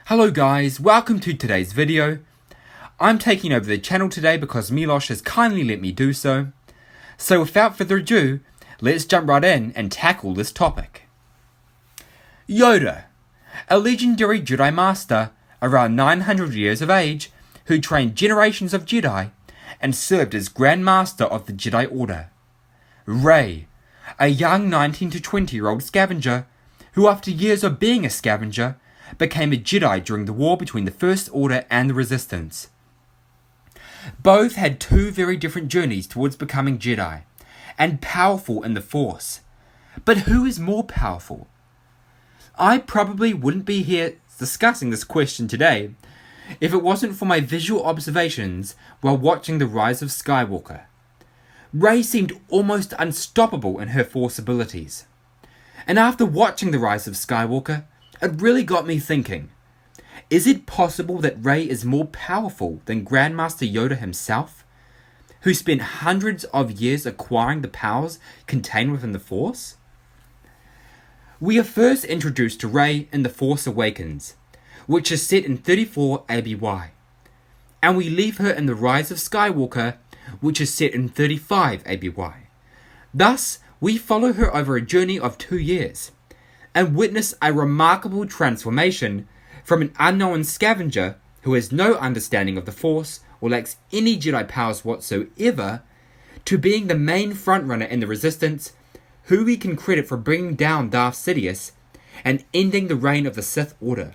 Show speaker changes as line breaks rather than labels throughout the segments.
Hello guys, welcome to today's video. I'm taking over the channel today because Milosh has kindly let me do so. So without further ado, let's jump right in and tackle this topic. Yoda, a legendary Jedi Master around 900 years of age who trained generations of Jedi and served as Grand Master of the Jedi Order. Rey, a young 19 to 20-year-old scavenger who after years of being a scavenger became a Jedi during the war between the First Order and the Resistance. Both had two very different journeys towards becoming Jedi and powerful in the Force. But who is more powerful? I probably wouldn't be here discussing this question today if it wasn't for my visual observations while watching The Rise of Skywalker. Rey seemed almost unstoppable in her Force abilities. And after watching The Rise of Skywalker, it really got me thinking, is it possible that Rey is more powerful than Grandmaster Yoda himself, who spent hundreds of years acquiring the powers contained within the Force? We are first introduced to Rey in The Force Awakens, which is set in 34 ABY, and we leave her in The Rise of Skywalker, which is set in 35 ABY. Thus, we follow her over a journey of 2 years, and witness a remarkable transformation from an unknown scavenger who has no understanding of the Force or lacks any Jedi powers whatsoever, to being the main frontrunner in the Resistance, who we can credit for bringing down Darth Sidious and ending the reign of the Sith Order.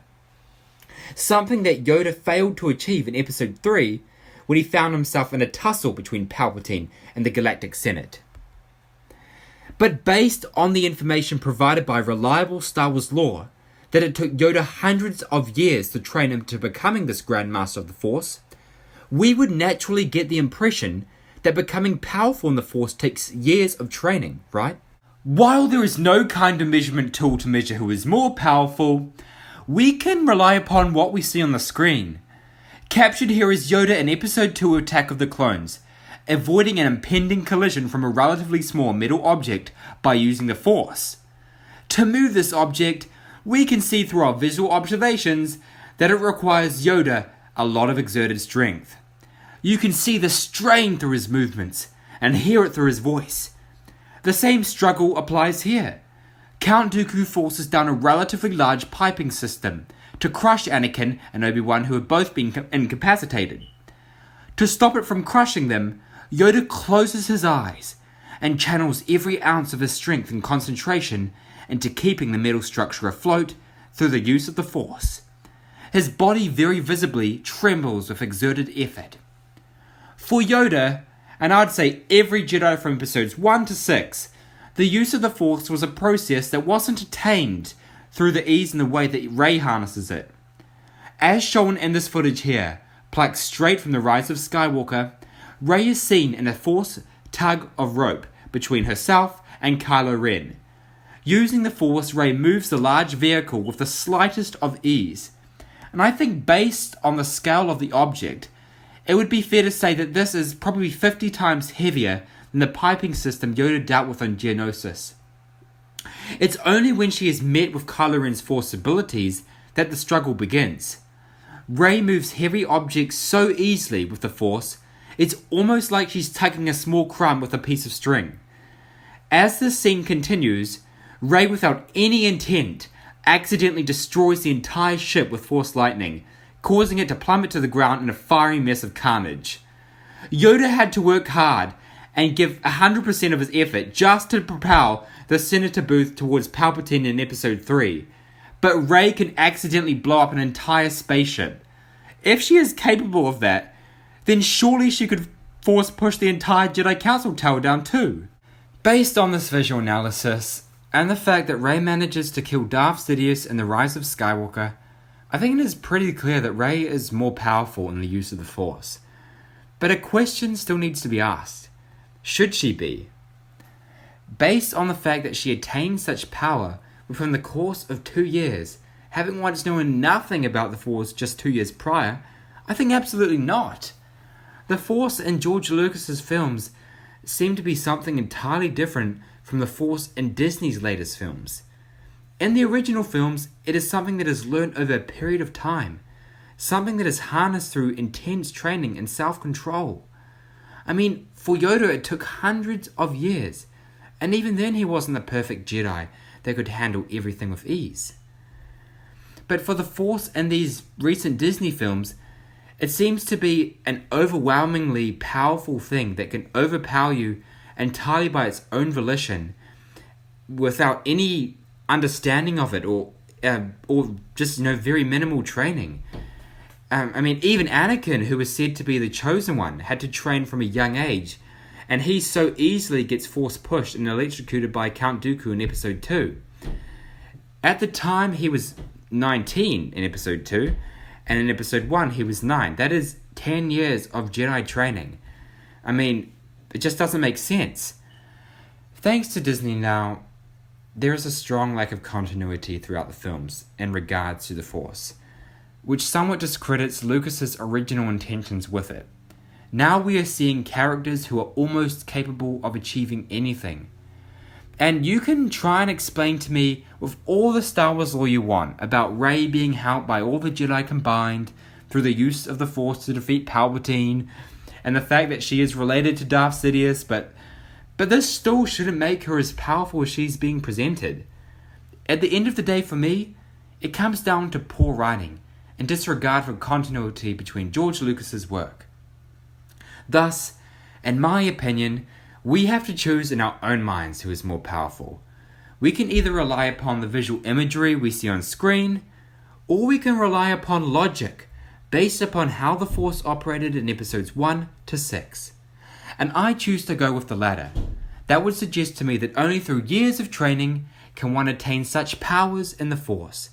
Something that Yoda failed to achieve in Episode 3 when he found himself in a tussle between Palpatine and the Galactic Senate. But based on the information provided by reliable Star Wars lore, that it took Yoda hundreds of years to train him to becoming this Grand Master of the Force, we would naturally get the impression that becoming powerful in the Force takes years of training, right? While there is no kind of measurement tool to measure who is more powerful, we can rely upon what we see on the screen. Captured here is Yoda in Episode 2 Attack of the Clones, avoiding an impending collision from a relatively small metal object by using the Force. To move this object, we can see through our visual observations that it requires Yoda a lot of exerted strength. You can see the strain through his movements and hear it through his voice. The same struggle applies here. Count Dooku forces down a relatively large piping system to crush Anakin and Obi-Wan, who have both been incapacitated. To stop it from crushing them, Yoda closes his eyes and channels every ounce of his strength and concentration into keeping the metal structure afloat through the use of the Force. His body very visibly trembles with exerted effort. For Yoda, and I'd say every Jedi from episodes 1 to 6, the use of the Force was a process that wasn't attained through the ease and the way that Rey harnesses it. As shown in this footage here, plucked straight from The Rise of Skywalker, Rey is seen in a Force tug of rope between herself and Kylo Ren. Using the Force, Rey moves the large vehicle with the slightest of ease, and I think based on the scale of the object, it would be fair to say that this is probably 50 times heavier than the piping system Yoda dealt with on Geonosis. It's only when she is met with Kylo Ren's Force abilities that the struggle begins. Rey moves heavy objects so easily with the Force, it's almost like she's tugging a small crumb with a piece of string. As this scene continues, Rey, without any intent, accidentally destroys the entire ship with Force lightning, causing it to plummet to the ground in a fiery mess of carnage. Yoda had to work hard and give 100% of his effort just to propel the Senator booth towards Palpatine in Episode 3, but Rey can accidentally blow up an entire spaceship. If she is capable of that, then surely she could Force push the entire Jedi Council tower down too. Based on this visual analysis, and the fact that Rey manages to kill Darth Sidious in The Rise of Skywalker, I think it is pretty clear that Rey is more powerful in the use of the Force. But a question still needs to be asked. Should she be? Based on the fact that she attained such power within the course of 2 years, having once known nothing about the Force just 2 years prior, I think absolutely not. The Force in George Lucas's films seemed to be something entirely different from the Force in Disney's latest films. In the original films, it is something that is learnt over a period of time, something that is harnessed through intense training and self-control. I mean, for Yoda it took hundreds of years, and even then he wasn't the perfect Jedi that could handle everything with ease. But for the Force in these recent Disney films, it seems to be an overwhelmingly powerful thing that can overpower you entirely by its own volition, without any understanding of it or just very minimal training. I mean, even Anakin, who was said to be the chosen one, had to train from a young age, and he so easily gets force pushed and electrocuted by Count Dooku in Episode 2. At the time, he was 19 in Episode 2, and in Episode 1, he was 9. That is 10 years of Jedi training. I mean, it just doesn't make sense. Thanks to Disney now, there is a strong lack of continuity throughout the films in regards to the Force, which somewhat discredits Lucas's original intentions with it. Now we are seeing characters who are almost capable of achieving anything. And you can try and explain to me with all the Star Wars lore you want about Rey being helped by all the Jedi combined through the use of the Force to defeat Palpatine, and the fact that she is related to Darth Sidious, but this still shouldn't make her as powerful as she's being presented. At the end of the day, for me, it comes down to poor writing and disregard for continuity between George Lucas's work. Thus, in my opinion, we have to choose in our own minds who is more powerful. We can either rely upon the visual imagery we see on screen, or we can rely upon logic based upon how the Force operated in episodes 1 to 6. And I choose to go with the latter. That would suggest to me that only through years of training can one attain such powers in the Force.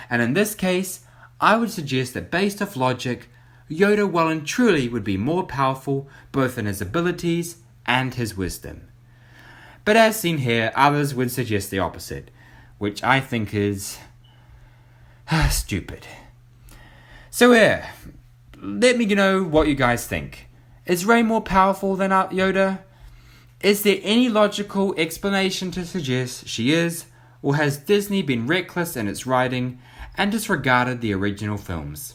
And in this case, I would suggest that based off logic, Yoda well and truly would be more powerful both in his abilities and his wisdom. But as seen here, others would suggest the opposite, which I think is stupid. So yeah, let me know what you guys think. Is Rey more powerful than Yoda? Is there any logical explanation to suggest she is, or has Disney been reckless in its writing and disregarded the original films?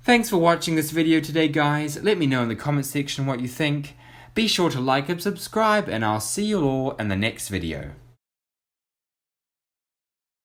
Thanks for watching this video today, guys. Let me know in the comment section what you think. Be sure to like and subscribe, and I'll see you all in the next video.